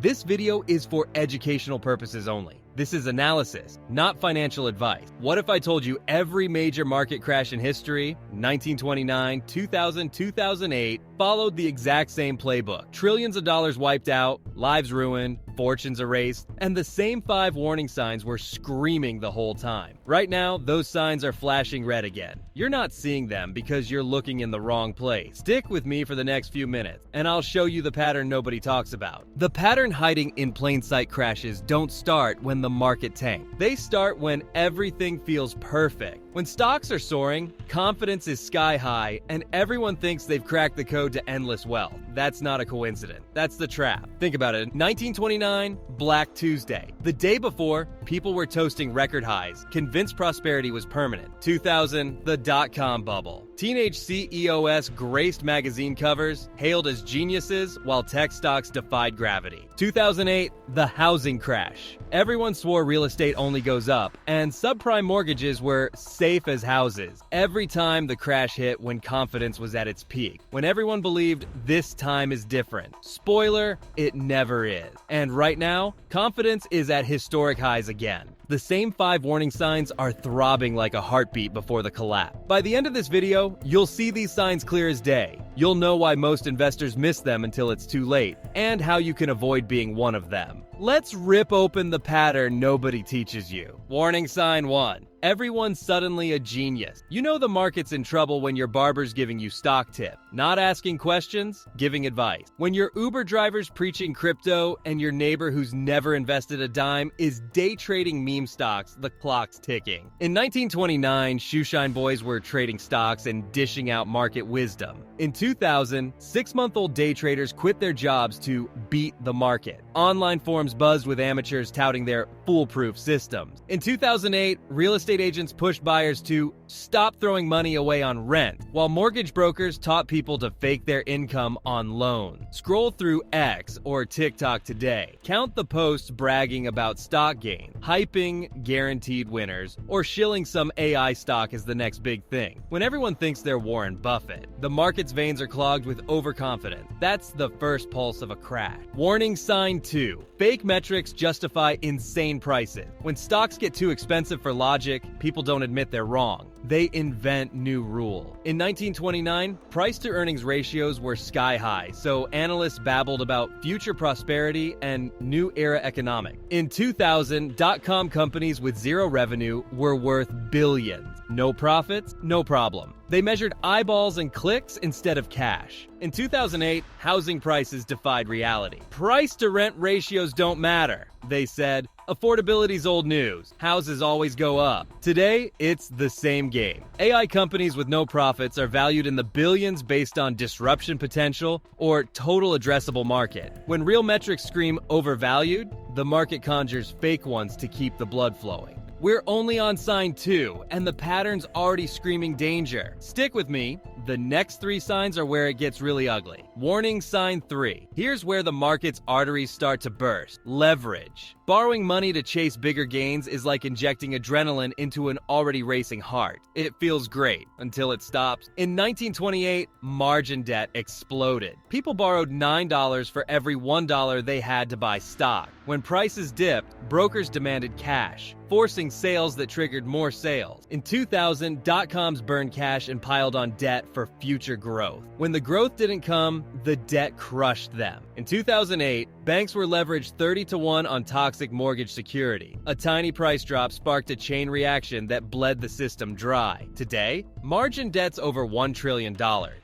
This video is for educational purposes only. This is analysis, not financial advice. What if I told you every major market crash in history, 1929, 2000, 2008, followed the exact same playbook? Trillions of dollars wiped out, lives ruined, fortunes erased, and the same 5 warning signs were screaming the whole time. Right now, those signs are flashing red again. You're not seeing them because you're looking in the wrong place. Stick with me for the next few minutes, and I'll show you the pattern nobody talks about. The pattern hiding in plain sight crashes don't start when the market tanks. They start when everything feels perfect. When stocks are soaring, confidence is sky high, and everyone thinks they've cracked the code to endless wealth. That's not a coincidence. That's the trap. Think about it. 1929, Black Tuesday. The day before, people were toasting record highs, convinced prosperity was permanent. 2000, the dot-com bubble. Teenage CEOs graced magazine covers, hailed as geniuses, while tech stocks defied gravity. 2008, the housing crash. Everyone swore real estate only goes up, and subprime mortgages were safe as houses. Every time the crash hit when confidence was at its peak, when everyone believed this time is different. Spoiler, it never is. And right now, confidence is at historic highs again. The same 5 warning signs are throbbing like a heartbeat before the collapse. By the end of this video, you'll see these signs clear as day. You'll know why most investors miss them until it's too late, and how you can avoid being one of them. Let's rip open the pattern nobody teaches you. Warning sign 1. Everyone's suddenly a genius. You know the market's in trouble when your barber's giving you stock tips, not asking questions, giving advice. When your Uber driver's preaching crypto and your neighbor who's never invested a dime is day trading meme stocks, the clock's ticking. In 1929, shoeshine boys were trading stocks and dishing out market wisdom. In 2000, 6-month-old day traders quit their jobs to beat the market. Online forums buzzed with amateurs touting their foolproof systems. In 2008, real estate agents pushed buyers to stop throwing money away on rent, while mortgage brokers taught people to fake their income on loans. Scroll through X or TikTok today. Count the posts bragging about stock gains, hyping guaranteed winners, or shilling some AI stock as the next big thing. When everyone thinks they're Warren Buffett, the market's veins are clogged with overconfidence. That's the first pulse of a crash. Warning sign 2. Fake metrics justify insane prices. When stocks get too expensive for logic, people don't admit they're wrong. They invent new rules. In 1929, price-to-earnings ratios were sky high, so analysts babbled about future prosperity and new era economics. In 2000, dot-com companies with zero revenue were worth billions. No profits? No problem. They measured eyeballs and clicks instead of cash. In 2008, housing prices defied reality. Price-to-rent ratios don't matter, they said. Affordability's old news. Houses always go up. Today, it's the same game. AI companies with no profits are valued in the billions based on disruption potential or total addressable market. When real metrics scream overvalued, the market conjures fake ones to keep the blood flowing. We're only on sign 2, and the pattern's already screaming danger. Stick with me. The next 3 signs are where it gets really ugly. Warning sign 3. Here's where the market's arteries start to burst. Leverage. Borrowing money to chase bigger gains is like injecting adrenaline into an already racing heart. It feels great until it stops. In 1928, margin debt exploded. People borrowed $9 for every $1 they had to buy stock. When prices dipped, brokers demanded cash, forcing sales that triggered more sales. In 2000, dot-coms burned cash and piled on debt for future growth. When the growth didn't come, the debt crushed them. In 2008, banks were leveraged 30-to-1 on toxic mortgage security. A tiny price drop sparked a chain reaction that bled the system dry. Today, margin debt's over $1 trillion.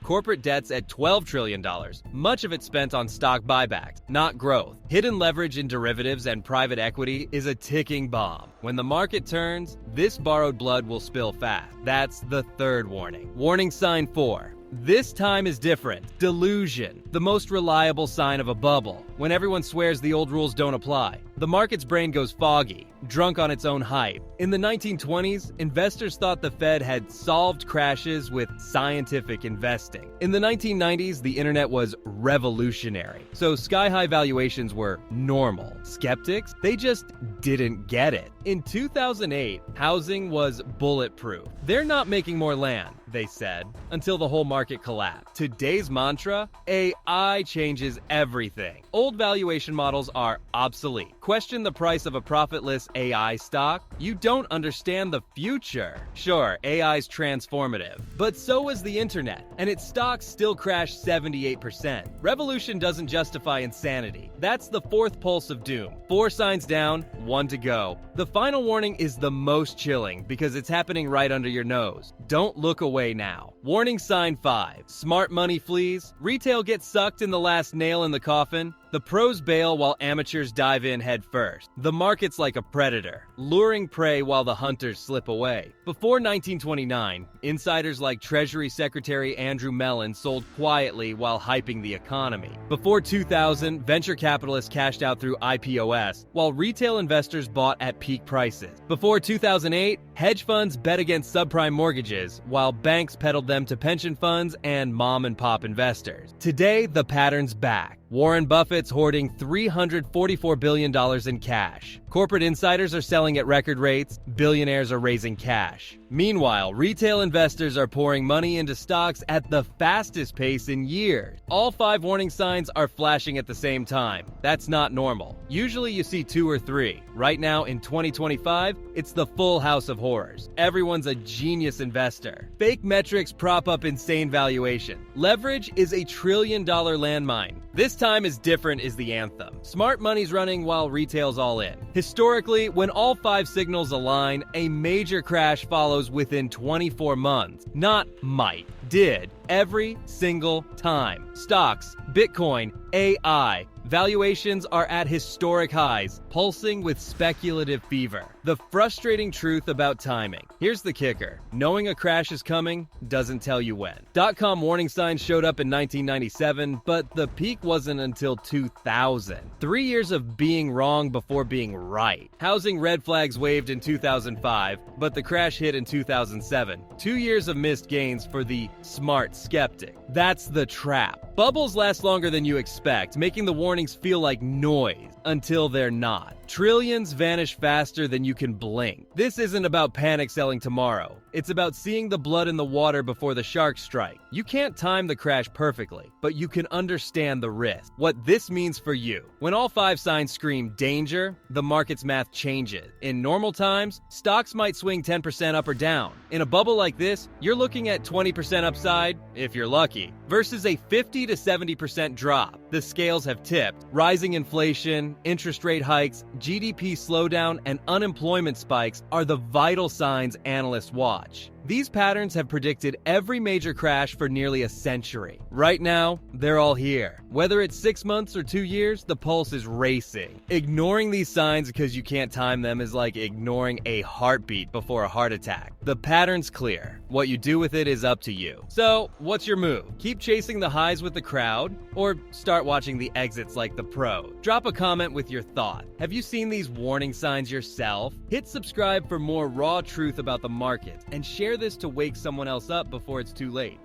Corporate debt's at $12 trillion. Much of it spent on stock buybacks, not growth. Hidden leverage in derivatives and private equity is a ticking bomb. When the market turns, this borrowed blood will spill fast. That's the third warning. Warning sign 4. This time is different. Delusion, the most reliable sign of a bubble. When everyone swears the old rules don't apply. The market's brain goes foggy, drunk on its own hype. In the 1920s, investors thought the Fed had solved crashes with scientific investing. In the 1990s, the internet was revolutionary, so sky-high valuations were normal. Skeptics? They just didn't get it. In 2008, housing was bulletproof. They're not making more land, they said, until the whole market collapsed. Today's mantra? AI changes everything. Old valuation models are obsolete. Question the price of a profitless AI stock? You don't understand the future. Sure, AI's transformative, but so is the internet, and its stocks still crashed 78%. Revolution doesn't justify insanity. That's the fourth pulse of doom. 4 signs down, 1 to go. The final warning is the most chilling because it's happening right under your nose. Don't look away now. Warning sign 5. Smart money flees. Retail gets sucked in the last nail in the coffin. The pros bail while amateurs dive in head first. The market's like a predator, luring prey while the hunters slip away. Before 1929, insiders like Treasury Secretary Andrew Mellon sold quietly while hyping the economy. Before 2000, venture capitalists cashed out through IPOs, while retail investors bought at peak prices. Before 2008, hedge funds bet against subprime mortgages, while banks peddled them to pension funds and mom-and-pop investors. Today, the pattern's back. Warren Buffett's hoarding $344 billion in cash. Corporate insiders are selling at record rates. Billionaires are raising cash. Meanwhile, retail investors are pouring money into stocks at the fastest pace in years. All 5 warning signs are flashing at the same time. That's not normal. Usually you see 2 or 3. Right now, in 2025, it's the full house of horrors. Everyone's a genius investor. Fake metrics prop up insane valuation. Leverage is a $1 trillion landmine. This time is different is the anthem. Smart money's running while retail's all in. Historically, when all 5 signals align, a major crash follows within 24 months. Not might. Did. Every single time. Stocks, Bitcoin, AI. Valuations are at historic highs, pulsing with speculative fever. The frustrating truth about timing. Here's the kicker. Knowing a crash is coming doesn't tell you when. Dot-com warning signs showed up in 1997, but the peak wasn't until 2000. 3 years of being wrong before being right. Housing red flags waved in 2005, but the crash hit in 2007. 2 years of missed gains for the smart skeptic. That's the trap. Bubbles last longer than you expect, making the warnings feel like noise until they're not. Trillions vanish faster than you can blink. This isn't about panic selling tomorrow. It's about seeing the blood in the water before the sharks strike. You can't time the crash perfectly, but you can understand the risk. What this means for you. When all 5 signs scream danger, the market's math changes. In normal times, stocks might swing 10% up or down. In a bubble like this, you're looking at 20% upside, if you're lucky, versus a 50 to 70% drop. The scales have tipped. Rising inflation, interest rate hikes, GDP slowdown, and unemployment spikes are the vital signs analysts watch. These patterns have predicted every major crash for nearly a century. Right now, they're all here. Whether it's 6 months or 2 years, the pulse is racing. Ignoring these signs because you can't time them is like ignoring a heartbeat before a heart attack. The pattern's clear. What you do with it is up to you. So, what's your move? Keep chasing the highs with the crowd, or start watching the exits like the pro? Drop a comment with your thought. Have you seen these warning signs yourself? Hit subscribe for more raw truth about the market, and share this to wake someone else up before it's too late.